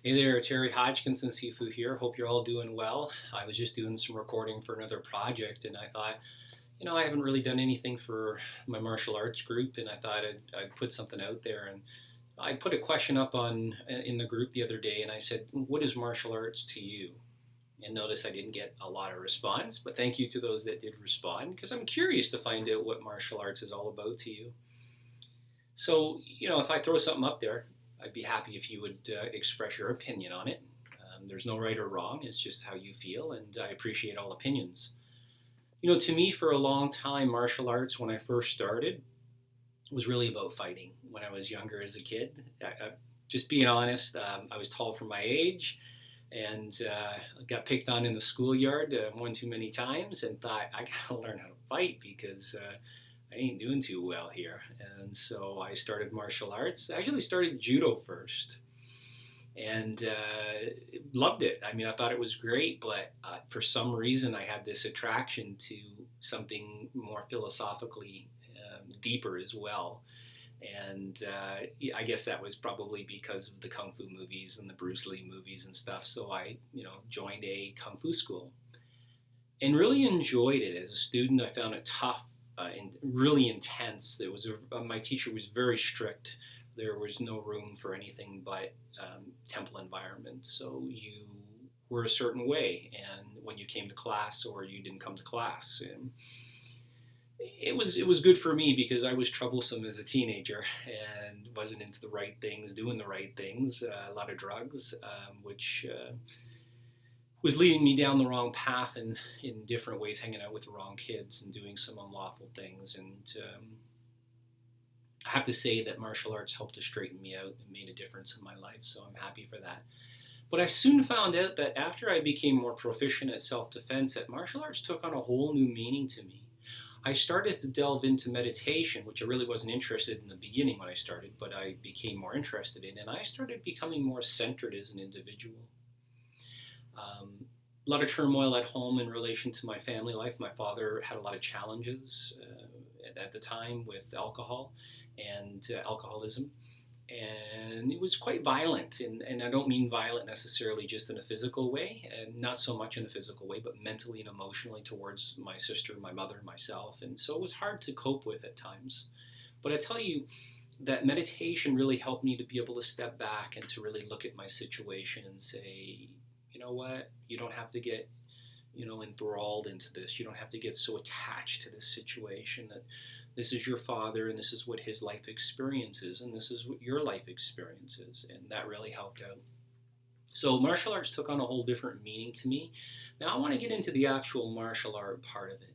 Hey there, Terry Hodgkinson Sifu here. Hope you're all doing well. I was just doing some recording for another project, and I thought, I haven't really done anything for my martial arts group, and I thought I'd put something out there. And I put a question up on in the group the other day, and I said, "What is martial arts to you?" And notice I didn't get a lot of response, but thank you to those that did respond, because I'm curious to find out what martial arts is all about to you. So, if I throw something up there, I'd be happy if you would express your opinion on it. There's no right or wrong, it's just how you feel, and I appreciate all opinions. To me, for a long time, martial arts, when I first started, was really about fighting. When I was younger as a kid, just being honest, I was tall for my age, and got picked on in the schoolyard one too many times, and thought, I gotta learn how to fight because I ain't doing too well here. And so I started martial arts. I actually started judo first, and loved it. I mean, I thought it was great, but for some reason I had this attraction to something more philosophically deeper as well. And I guess that was probably because of the Kung Fu movies and the Bruce Lee movies and stuff. So I, joined a Kung Fu school and really enjoyed it. As a student, I found it tough and really intense. My teacher was very strict. There was no room for anything but temple environment. So you were a certain way, and when you came to class or you didn't come to class, and it was good for me because I was troublesome as a teenager and wasn't into the right things, doing the right things, a lot of drugs, which was leading me down the wrong path and in different ways, hanging out with the wrong kids and doing some unlawful things. And I have to say that martial arts helped to straighten me out and made a difference in my life, so I'm happy for that. But I soon found out that after I became more proficient at self-defense, that martial arts took on a whole new meaning to me. I started to delve into meditation, which I really wasn't interested in the beginning when I started, but I became more interested in, and I started becoming more centered as an individual. A lot of turmoil at home in relation to my family life. My father had a lot of challenges at the time with alcohol and alcoholism, and it was quite violent. And I don't mean violent necessarily just in a physical way, and not so much in a physical way, but mentally and emotionally towards my sister, my mother, myself. And so it was hard to cope with at times. But I tell you, that meditation really helped me to be able to step back and to really look at my situation and say, you know what, you don't have to get, enthralled into this. You don't have to get so attached to this situation. That this is your father and this is what his life experience is and this is what your life experience is. And that really helped out. So martial arts took on a whole different meaning to me. Now I want to get into the actual martial art part of it.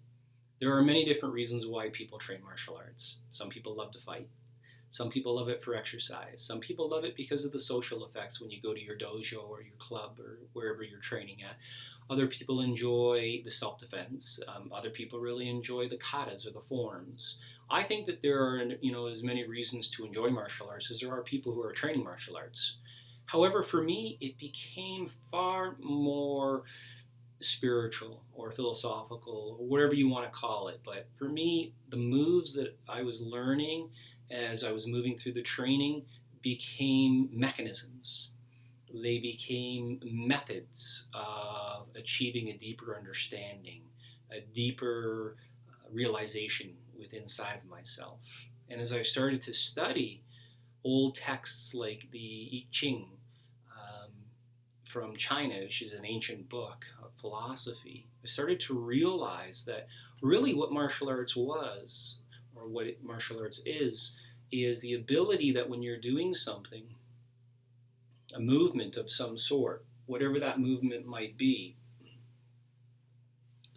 There are many different reasons why people train martial arts. Some people love to fight. Some people love it for exercise. Some people love it because of the social effects when you go to your dojo or your club or wherever you're training at. Other people enjoy the self-defense. Other people really enjoy the katas or the forms. I think that there are, as many reasons to enjoy martial arts as there are people who are training martial arts. However, for me, it became far more spiritual or philosophical, or whatever you want to call it. But for me, the moves that I was learning as I was moving through the training became mechanisms. They became methods of achieving a deeper understanding, a deeper realization within inside of myself. And as I started to study old texts like the Ching from China, which is an ancient book of philosophy, I started to realize that really what martial arts was, or what martial arts is the ability that when you're doing something, a movement of some sort, whatever that movement might be,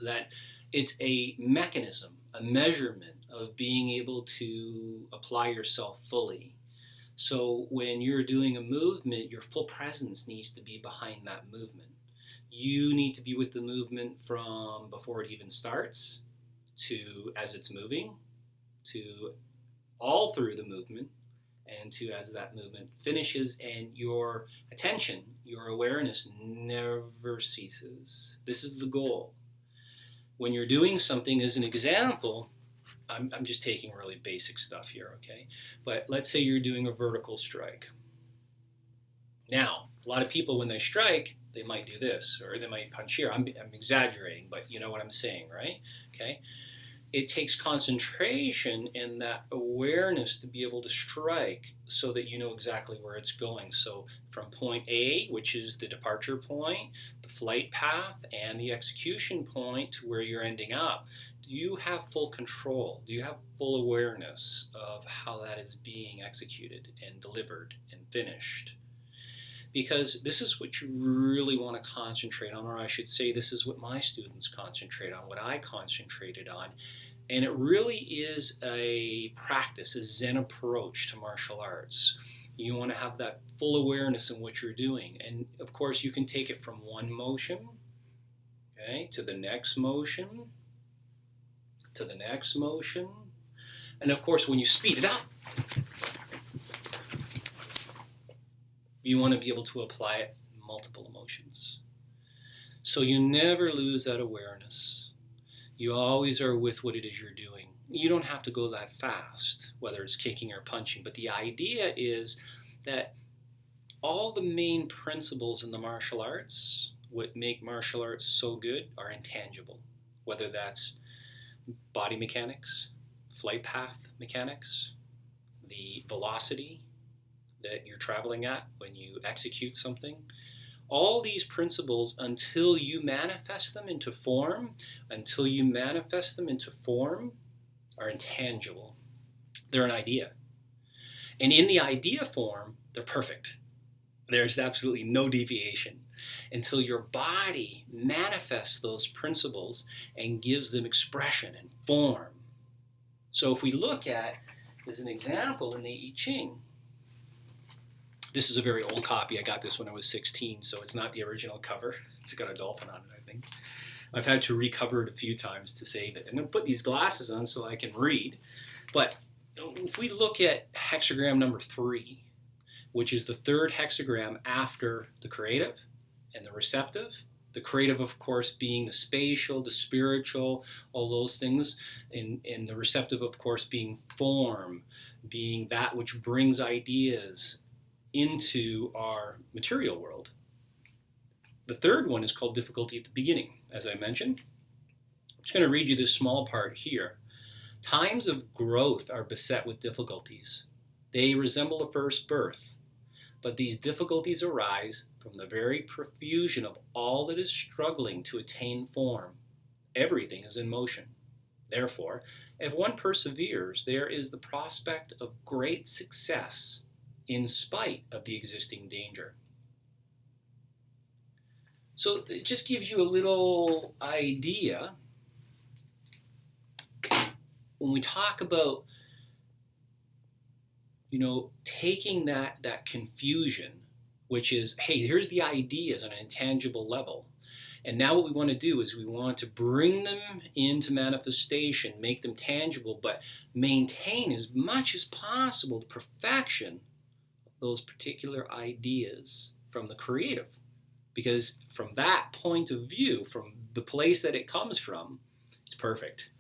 that it's a mechanism, a measurement of being able to apply yourself fully. So when you're doing a movement, your full presence needs to be behind that movement. You need to be with the movement from before it even starts, to as it's moving, to all through the movement, and to as that movement finishes, and your attention, your awareness never ceases. This is the goal. When you're doing something, as an example, I'm just taking really basic stuff here, okay? But let's say you're doing a vertical strike. Now, A lot of people, when they strike, they might do this, or they might punch here. I'm exaggerating, but you know what I'm saying, right? Okay. It takes concentration and that awareness to be able to strike so that you know exactly where it's going. So from point A, which is the departure point, the flight path, and the execution point to where you're ending up, do you have full control? Do you have full awareness of how that is being executed and delivered and finished? Because this is what you really want to concentrate on, or I should say this is what my students concentrate on, what I concentrated on. And it really is a practice, a Zen approach to martial arts. You want to have that full awareness in what you're doing. And of course, you can take it from one motion, okay, to the next motion, to the next motion. And of course, when you speed it up, you want to be able to apply it in multiple emotions. So you never lose that awareness. You always are with what it is you're doing. You don't have to go that fast, whether it's kicking or punching, but the idea is that all the main principles in the martial arts, what make martial arts so good, are intangible. Whether that's body mechanics, flight path mechanics, the velocity that you're traveling at when you execute something. All these principles, until you manifest them into form, are intangible. They're an idea. And in the idea form, they're perfect. There's absolutely no deviation until your body manifests those principles and gives them expression and form. So if we look at, as an example, in the I Ching, this is a very old copy. I got this when I was 16, so it's not the original cover. It's got a dolphin on it, I think. I've had to recover it a few times to save it. I'm going to put these glasses on so I can read. But if we look at hexagram number 3, which is the third hexagram after the creative and the receptive, the creative, of course, being the spatial, the spiritual, all those things, and the receptive, of course, being form, being that which brings ideas into our material world. The third one is called difficulty at the beginning, as I mentioned. I'm just going to read you this small part here. Times of growth are beset with difficulties. They resemble a first birth, but these difficulties arise from the very profusion of all that is struggling to attain form. Everything is in motion. Therefore, if one perseveres, there is the prospect of great success in spite of the existing danger. So it just gives you a little idea when we talk about, taking that confusion, which is, hey, here's the ideas on an intangible level. And now what we want to do is we want to bring them into manifestation, make them tangible, but maintain as much as possible the perfection those particular ideas from the creative. Because from that point of view, from the place that it comes from, it's perfect.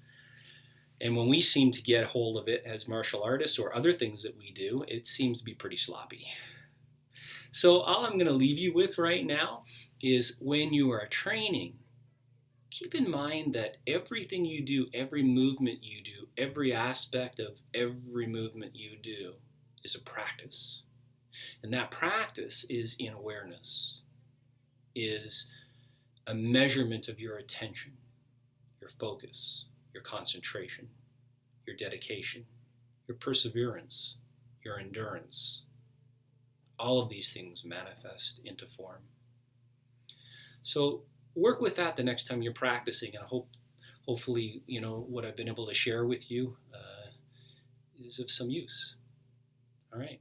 And when we seem to get hold of it as martial artists or other things that we do, it seems to be pretty sloppy. So all I'm going to leave you with right now is when you are training, keep in mind that everything you do, every movement you do, every aspect of every movement you do is a practice. And that practice is in awareness, is a measurement of your attention, your focus, your concentration, your dedication, your perseverance, your endurance. All of these things manifest into form. So work with that the next time you're practicing, and hopefully, what I've been able to share with you is of some use. All right.